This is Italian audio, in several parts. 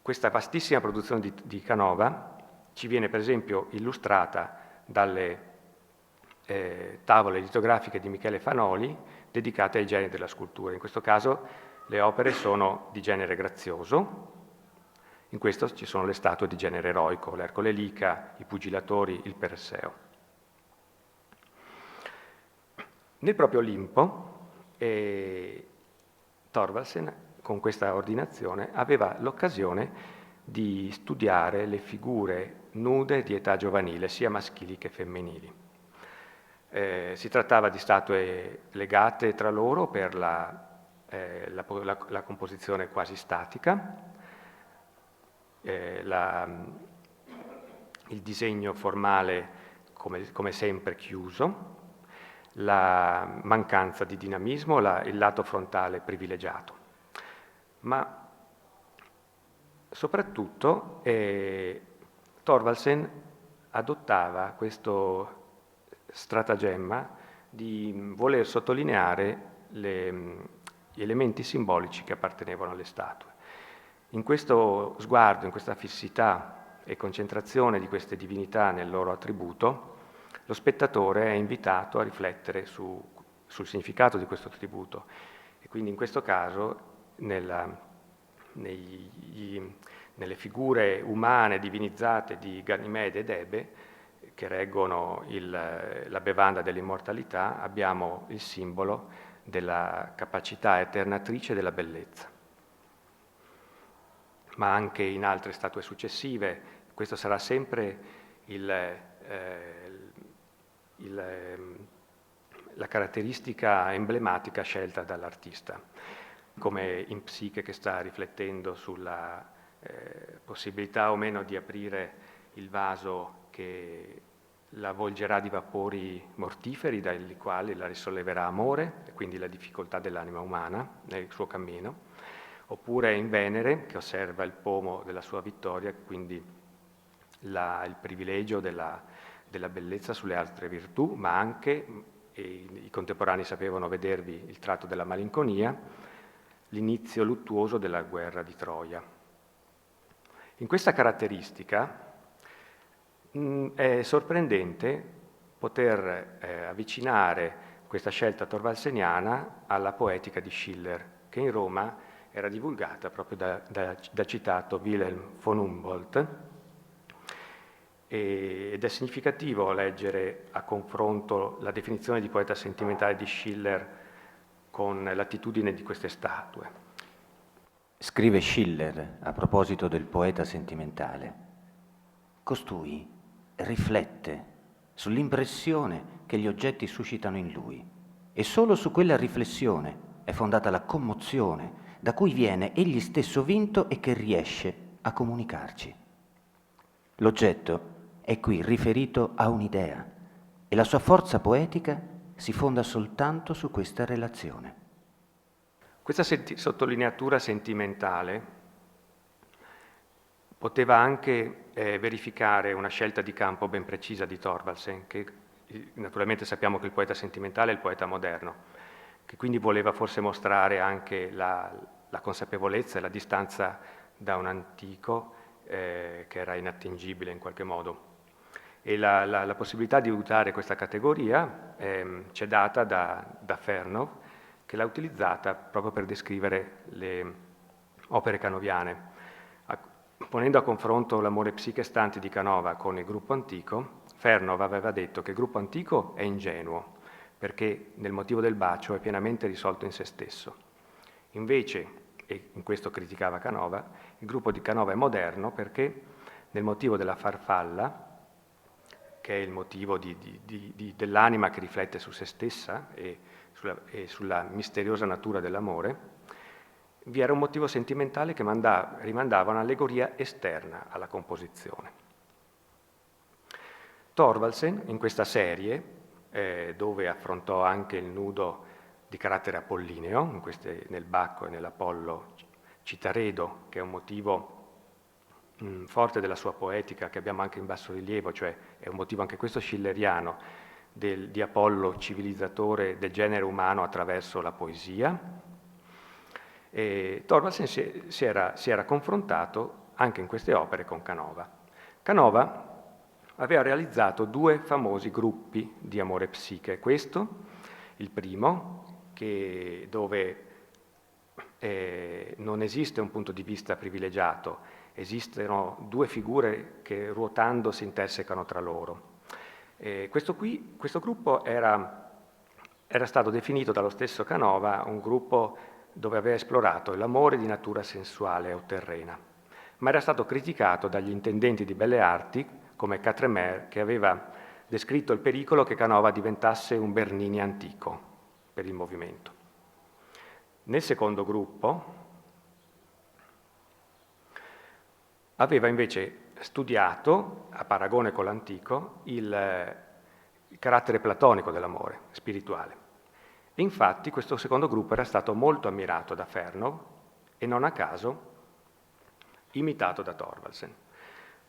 Questa vastissima produzione di Canova ci viene per esempio illustrata dalle tavole litografiche di Michele Fanoli dedicate ai generi della scultura. In questo caso le opere sono di genere grazioso, in questo ci sono le statue di genere eroico, l'Ercole Lica, i Pugilatori, il Perseo. Nel proprio Olimpo, Thorvaldsen, con questa ordinazione, aveva l'occasione di studiare le figure nude di età giovanile, sia maschili che femminili. Si trattava di statue legate tra loro per la composizione quasi statica, il disegno formale come sempre chiuso, la mancanza di dinamismo, il lato frontale privilegiato. Ma soprattutto Thorvaldsen adottava questo stratagemma di voler sottolineare gli elementi simbolici che appartenevano alle statue. In questo sguardo, in questa fissità e concentrazione di queste divinità nel loro attributo, lo spettatore è invitato a riflettere sul significato di questo attributo e quindi in questo caso nelle figure umane divinizzate di Ganimede ed Ebe che reggono la bevanda dell'immortalità abbiamo il simbolo della capacità eternatrice della bellezza. Ma anche in altre statue successive, questo sarà sempre la caratteristica emblematica scelta dall'artista, come in Psiche che sta riflettendo sulla possibilità o meno di aprire il vaso che la avvolgerà di vapori mortiferi dai quali la risolleverà amore, e quindi la difficoltà dell'anima umana nel suo cammino, oppure in Venere che osserva il pomo della sua vittoria, quindi il privilegio della bellezza sulle altre virtù, ma anche, e i contemporanei sapevano vedervi il tratto della malinconia, l'inizio luttuoso della guerra di Troia. In questa caratteristica è sorprendente poter avvicinare questa scelta thorvaldseniana alla poetica di Schiller, che in Roma era divulgata proprio da citato Wilhelm von Humboldt, ed è significativo leggere a confronto la definizione di poeta sentimentale di Schiller con l'attitudine di queste statue. Scrive Schiller a proposito del poeta sentimentale: costui riflette sull'impressione che gli oggetti suscitano in lui e solo su quella riflessione è fondata la commozione da cui viene egli stesso vinto e che riesce a comunicarci. L'oggetto è qui riferito a un'idea e la sua forza poetica si fonda soltanto su questa relazione. Questa sottolineatura sentimentale poteva anche verificare una scelta di campo ben precisa di Thorvaldsen, che naturalmente sappiamo che il poeta sentimentale è il poeta moderno, che quindi voleva forse mostrare anche la consapevolezza e la distanza da un antico che era inattingibile in qualche modo. E la possibilità di usare questa categoria ci è data da Fernov, che l'ha utilizzata proprio per descrivere le opere canoviane. Ponendo a confronto l'amore psiche stante di Canova con il gruppo antico, Fernov aveva detto che il gruppo antico è ingenuo, perché nel motivo del bacio è pienamente risolto in se stesso. Invece, e in questo criticava Canova, il gruppo di Canova è moderno perché nel motivo della farfalla, che è il motivo dell'anima che riflette su se stessa e sulla misteriosa natura dell'amore, vi era un motivo sentimentale che rimandava a un'allegoria esterna alla composizione. Thorvaldsen, in questa serie, dove affrontò anche il nudo di carattere apollineo, nel Bacco e nell'Apollo Citaredo, che è un motivo forte della sua poetica, che abbiamo anche in basso rilievo, cioè è un motivo anche questo schilleriano, di Apollo civilizzatore del genere umano attraverso la poesia. Thorvaldsen si era confrontato anche in queste opere con Canova. Canova aveva realizzato 2 famosi gruppi di amore psiche. Questo, il primo, dove non esiste un punto di vista privilegiato, esistono 2 figure che ruotando si intersecano tra loro. Questo gruppo era stato definito dallo stesso Canova un gruppo dove aveva esplorato l'amore di natura sensuale o terrena, ma era stato criticato dagli intendenti di belle arti come Quatremer, che aveva descritto il pericolo che Canova diventasse un Bernini antico per il movimento. Nel secondo gruppo aveva invece studiato, a paragone con l'antico, il carattere platonico dell'amore spirituale. E infatti questo secondo gruppo era stato molto ammirato da Fernov e non a caso imitato da Thorvaldsen.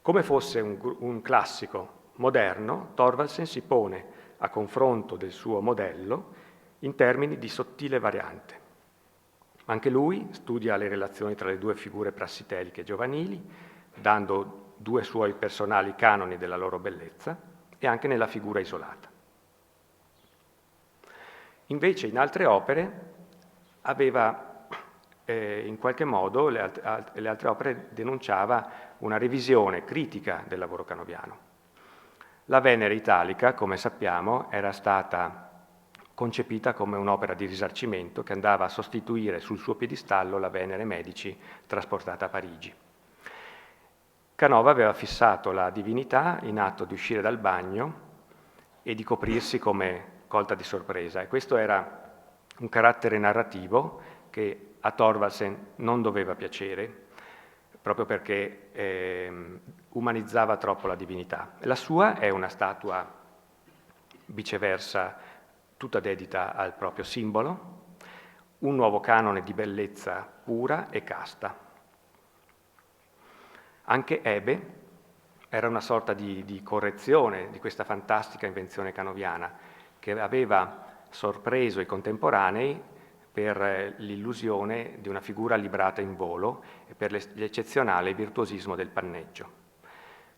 Come fosse un classico moderno, Thorvaldsen si pone a confronto del suo modello in termini di sottile variante. Anche lui studia le relazioni tra le 2 figure prassiteliche giovanili, dando 2 suoi personali canoni della loro bellezza, e anche nella figura isolata. Invece in altre opere aveva in qualche modo le altre opere denunciava una revisione critica del lavoro canoviano. La Venere italica, come sappiamo, era stata concepita come un'opera di risarcimento che andava a sostituire sul suo piedistallo la Venere Medici trasportata a Parigi. Canova aveva fissato la divinità in atto di uscire dal bagno e di coprirsi come colta di sorpresa, e questo era un carattere narrativo che a Thorvaldsen non doveva piacere, proprio perché umanizzava troppo la divinità. La sua è una statua, viceversa, tutta dedita al proprio simbolo, un nuovo canone di bellezza pura e casta. Anche Ebe era una sorta di correzione di questa fantastica invenzione canoviana che aveva sorpreso i contemporanei per l'illusione di una figura librata in volo e per l'eccezionale virtuosismo del panneggio,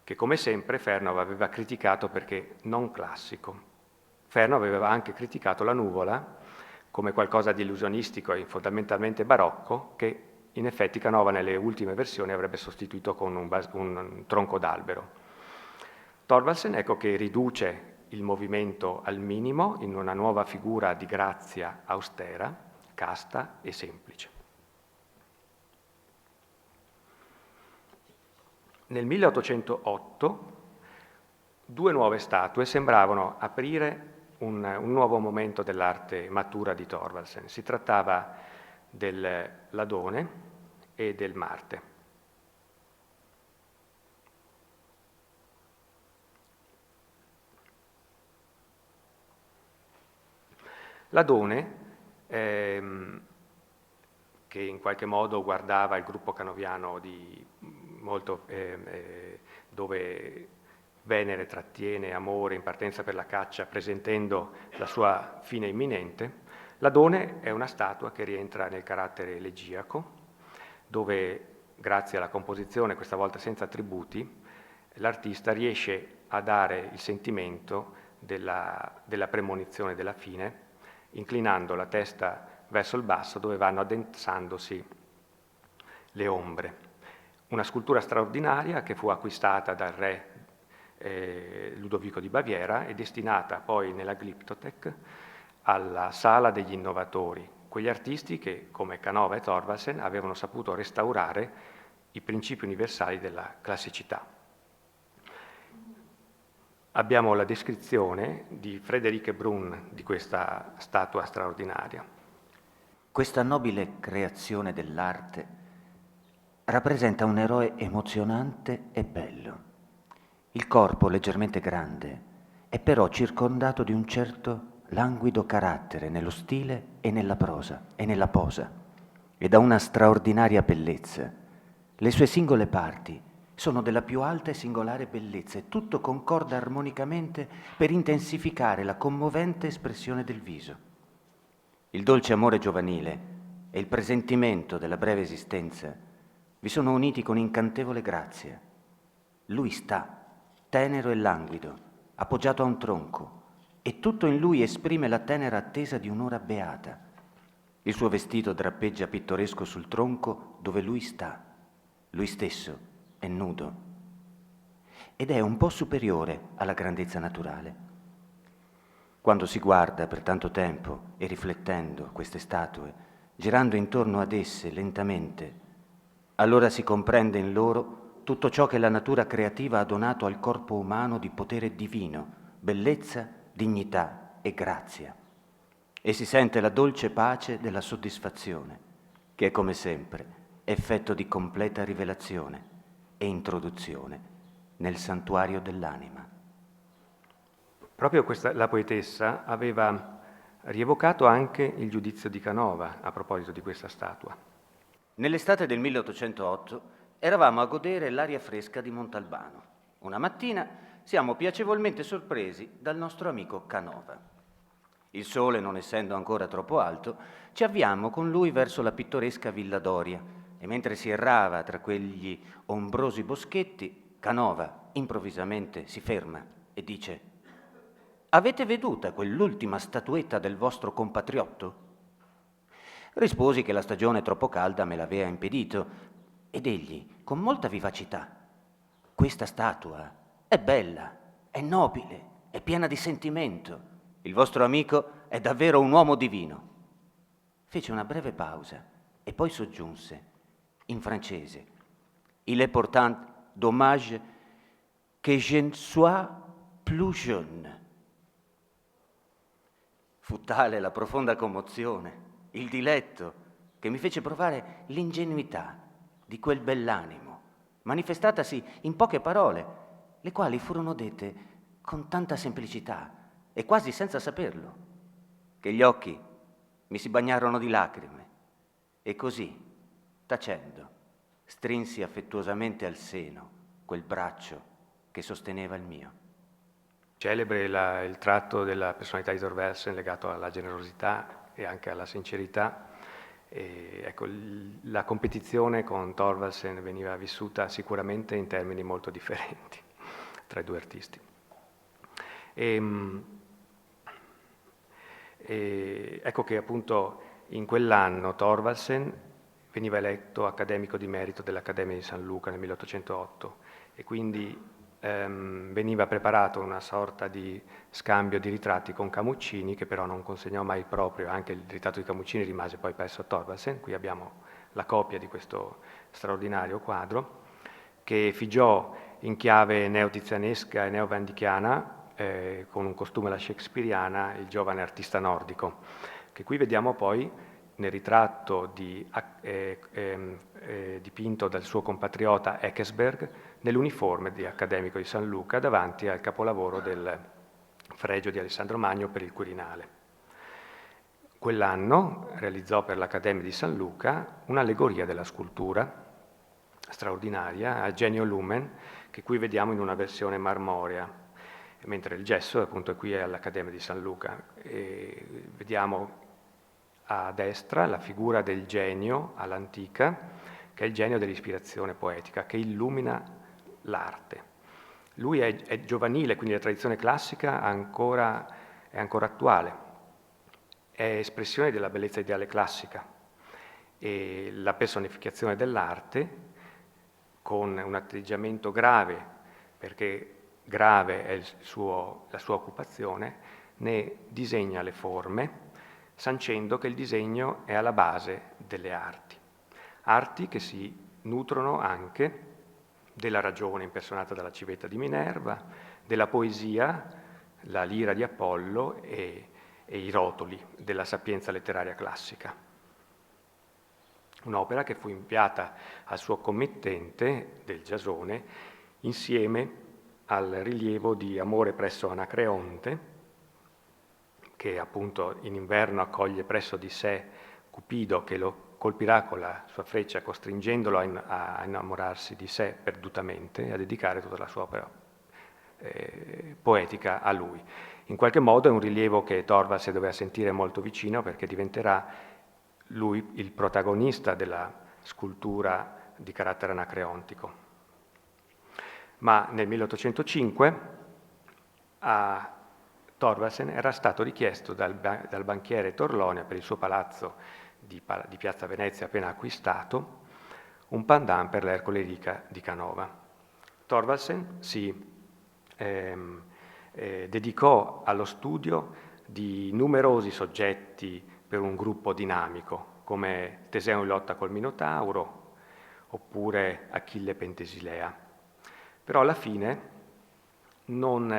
che come sempre Fernov aveva criticato perché non classico. Fernov aveva anche criticato la nuvola come qualcosa di illusionistico e fondamentalmente barocco, che in effetti Canova nelle ultime versioni avrebbe sostituito con un tronco d'albero. Thorvaldsen, ecco, che riduce il movimento al minimo in una nuova figura di grazia austera, casta e semplice. Nel 1808 2 nuove statue sembravano aprire un nuovo momento dell'arte matura di Thorvaldsen. Si trattava dell'Adone e del Marte. L'Adone, che in qualche modo guardava il gruppo canoviano dove Venere trattiene amore in partenza per la caccia, presentendo la sua fine imminente, l'Adone è una statua che rientra nel carattere elegiaco, dove grazie alla composizione, questa volta senza attributi, l'artista riesce a dare il sentimento della premonizione della fine, inclinando la testa verso il basso dove vanno addensandosi le ombre. Una scultura straordinaria che fu acquistata dal re Ludovico di Baviera e destinata poi nella Glyptothek alla Sala degli Innovatori, quegli artisti che, come Canova e Thorvaldsen, avevano saputo restaurare i principi universali della classicità. Abbiamo la descrizione di Friederike Brunn di questa statua straordinaria. Questa nobile creazione dell'arte rappresenta un eroe emozionante e bello. Il corpo leggermente grande è però circondato di un certo languido carattere nello stile e nella prosa e nella posa, e da una straordinaria bellezza. Le sue singole parti sono della più alta e singolare bellezza e tutto concorda armonicamente per intensificare la commovente espressione del viso. Il dolce amore giovanile e il presentimento della breve esistenza vi sono uniti con incantevole grazia. Lui sta, tenero e languido, appoggiato a un tronco, e tutto in lui esprime la tenera attesa di un'ora beata. Il suo vestito drappeggia pittoresco sul tronco dove lui sta. Lui stesso è nudo. Ed è un po' superiore alla grandezza naturale. Quando si guarda per tanto tempo e riflettendo queste statue, girando intorno ad esse lentamente, allora si comprende in loro tutto ciò che la natura creativa ha donato al corpo umano di potere divino, bellezza, dignità e grazia. E si sente la dolce pace della soddisfazione, che è come sempre effetto di completa rivelazione e introduzione nel santuario dell'anima. Proprio la poetessa aveva rievocato anche il giudizio di Canova a proposito di questa statua. Nell'estate del 1808 eravamo a godere l'aria fresca di Montalbano. Una mattina siamo piacevolmente sorpresi dal nostro amico Canova. Il sole, non essendo ancora troppo alto, ci avviammo con lui verso la pittoresca Villa Doria e mentre si errava tra quegli ombrosi boschetti, Canova improvvisamente si ferma e dice: «Avete veduta quell'ultima statuetta del vostro compatriotto?» Risposi che la stagione troppo calda me l'aveva impedito ed egli, con molta vivacità: «Questa statua è bella, è nobile, è piena di sentimento. Il vostro amico è davvero un uomo divino». Fece una breve pausa e poi soggiunse, in francese: «Il est pourtant dommage que je ne sois plus jeune». Fu tale la profonda commozione, il diletto, che mi fece provare l'ingenuità di quel bell'animo, manifestatasi in poche parole, le quali furono dette con tanta semplicità e quasi senza saperlo, che gli occhi mi si bagnarono di lacrime e così, tacendo, strinsi affettuosamente al seno quel braccio che sosteneva il mio. Celebre il tratto della personalità di Thorvaldsen legato alla generosità e anche alla sincerità. E, ecco, la competizione con Thorvaldsen veniva vissuta sicuramente in termini molto differenti tra i due artisti. Ecco che appunto in quell'anno Thorvaldsen veniva eletto accademico di merito dell'Accademia di San Luca nel 1808 e quindi veniva preparato una sorta di scambio di ritratti con Camuccini, che però non consegnò mai il proprio. Anche il ritratto di Camuccini rimase poi presso Thorvaldsen. Qui abbiamo la copia di questo straordinario quadro, che figiò in chiave neotizianesca e neovandichiana, con un costume alla shakespeariana, il giovane artista nordico, che qui vediamo poi nel ritratto dipinto dal suo compatriota Eckersberg nell'uniforme di accademico di San Luca davanti al capolavoro del Fregio di Alessandro Magno per il Quirinale. Quell'anno realizzò per l'Accademia di San Luca un'allegoria della scultura straordinaria a genio lumen, che qui vediamo in una versione marmorea, mentre il gesso appunto qui è all'Accademia di San Luca. E vediamo a destra la figura del genio all'antica, che è il genio dell'ispirazione poetica, che illumina l'arte. Lui è giovanile, quindi la tradizione classica è ancora attuale, è espressione della bellezza ideale classica e la personificazione dell'arte con un atteggiamento grave, perché grave è la sua occupazione, ne disegna le forme, sancendo che il disegno è alla base delle arti che si nutrono anche della ragione impersonata dalla civetta di Minerva, della poesia, la lira di Apollo e i rotoli della sapienza letteraria classica. Un'opera che fu inviata al suo committente del Giasone insieme al rilievo di Amore presso Anacreonte, che appunto in inverno accoglie presso di sé Cupido, che lo colpirà con la sua freccia costringendolo a innamorarsi di sé perdutamente e a dedicare tutta la sua opera poetica a lui. In qualche modo è un rilievo che Thorvaldsen doveva sentire molto vicino, perché diventerà lui il protagonista della scultura di carattere anacreontico. Ma nel 1805 a Thorvaldsen era stato richiesto dal banchiere Torlonia per il suo palazzo di Piazza Venezia appena acquistato un pandan per l'Ercole Rica di Canova. Thorvaldsen si dedicò allo studio di numerosi soggetti per un gruppo dinamico, come Teseo in lotta col Minotauro oppure Achille Pentesilea. Però alla fine non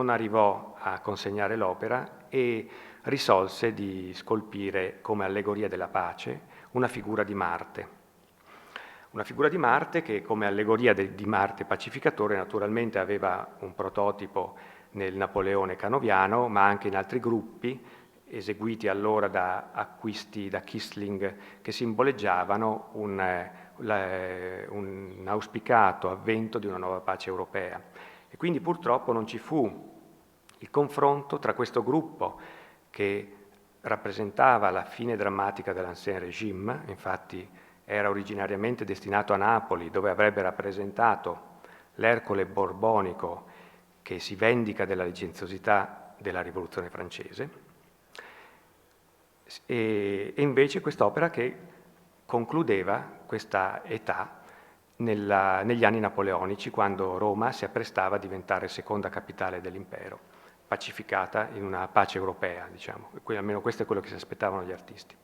arrivò a consegnare l'opera e risolse di scolpire come allegoria della pace una figura di Marte. Una figura di Marte che come allegoria di Marte pacificatore naturalmente aveva un prototipo nel Napoleone canoviano, ma anche in altri gruppi eseguiti allora da acquisti da Kissling che simboleggiavano un auspicato avvento di una nuova pace europea. E quindi purtroppo non ci fu il confronto tra questo gruppo che rappresentava la fine drammatica dell'Ancien Régime, infatti era originariamente destinato a Napoli, dove avrebbe rappresentato l'Ercole borbonico che si vendica della licenziosità della Rivoluzione francese, e invece quest'opera che concludeva questa età negli anni napoleonici, quando Roma si apprestava a diventare seconda capitale dell'impero, pacificata in una pace europea, diciamo. Almeno questo è quello che si aspettavano gli artisti.